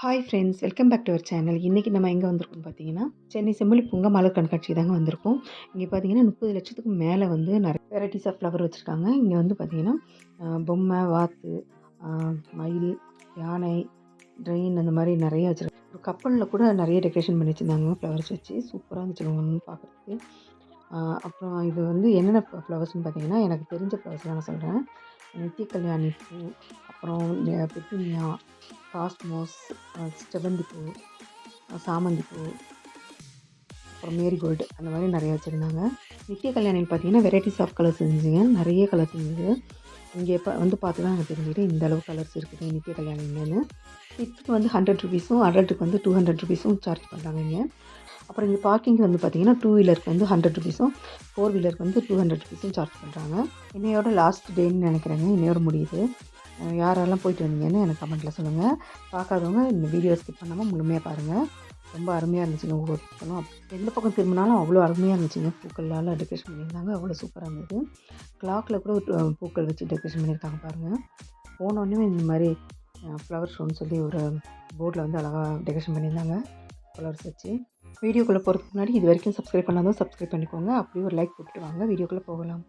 Hi friends, welcome back to our channel. இன்றைக்கி நம்ம எங்கே வந்திருக்கோம் பார்த்தீங்கன்னா, சென்னை செம்மொழி பூங்கா மலர் கண்காட்சி தாங்க வந்திருக்கோம். இங்கே பார்த்தீங்கன்னா 30,00,000க்கு மேலே வந்து நிறைய வெரைட்டிஸ் ஆஃப் ஃப்ளவர் வச்சுருக்காங்க. இங்கே வந்து பார்த்தீங்கன்னா பொம்மை, வாத்து, மயில், யானை, ட்ரெயின் அந்த மாதிரி நிறைய வச்சுருக்காங்க. ஒரு கப்பலில் கூட நிறைய டெக்கரேஷன் பண்ணி வச்சுருந்தாங்க ஃப்ளவர்ஸ் வச்சு. சூப்பராக இருந்துச்சு ஒன்று பார்க்குறதுக்கு. அப்புறம் இது வந்து என்னென்ன ஃப்ளவர்ஸ்னு பார்த்தீங்கன்னா, எனக்கு தெரிஞ்ச ஃப்ளவர்ஸ்லாம் நான் சொல்கிறேன். நித்திய கல்யாணி பூ, அப்புறம் பெட்டூனியா, காஸ்மோஸ், செவ்வந்தி பூ, சாமந்தி பூ, அப்புறம் மேரிகோல்டு அந்த மாதிரி நிறைய வச்சுருந்தாங்க. நித்திய கல்யாணின்னு பார்த்தீங்கன்னா வெரைட்டிஸ் ஆஃப் கலர்ஸ் இருந்துச்சுங்க. நிறைய கலர்ஸ் இருந்தது. இங்கே வந்து பார்த்து தான் எனக்கு தெரிஞ்சுது இந்த அளவு கலர்ஸ் இருக்குது நித்திய கல்யாணின்னு. கிட்ஸ்க்கு வந்து 100 ருபீஸும், அடல்ட்டுக்கு வந்து 200 ருபீஸும் சார்ஜ் பண்ணுறாங்க இங்கே. அப்புறம் இங்கே பார்க்கிங் வந்து பார்த்தீங்கன்னா 2 வீலருக்கு வந்து 100 ருபீஸும், 4 வீலருக்கு வந்து 200 ருபீஸும் சார்ஜ் பண்ணுறாங்க. இன்னையோட லாஸ்ட் டேன்னு நினைக்கிறேங்க. இன்னையோட முடியுது. யாரெல்லாம் போயிட்டு வந்தீங்கன்னு எனக்கு கமெண்ட்டில் சொல்லுங்கள். பார்க்காதவங்க இந்த வீடியோ ஸ்கிப் பண்ணாமல் முழுமையாக பாருங்கள். ரொம்ப அருமையாக இருந்துச்சுங்க. ஒவ்வொரு பூக்களும் எந்த பக்கம் திரும்பினாலும் அவ்வளோ அருமையாக இருந்துச்சுங்க. பூக்களால் டெக்கரேஷன் பண்ணியிருந்தாங்க. அவ்வளோ சூப்பராக இருந்தது. கிளாக்கில் கூட ஒரு பூக்கள் வச்சு டெக்கரேஷன் பண்ணியிருக்காங்க பாருங்கள். போனோடனே இந்த மாதிரி ஃப்ளவர் ஷோன்னு சொல்லி ஒரு போர்டில் வந்து அழகாக டெக்கரேஷன் பண்ணியிருந்தாங்க ஃப்ளவர்ஸ் வச்சு. வீடியோக்குள்ளே போகிறதுக்கு முன்னாடி இது வரைக்கும் சப்ஸ்கிரைப் பண்ணாலும் சப்ஸ்கிரைப் பண்ணிக்கோங்க. அப்படியே ஒரு லைக் போட்டுட்டு வாங்க. வீடியோக்குள்ளே போகலாம்.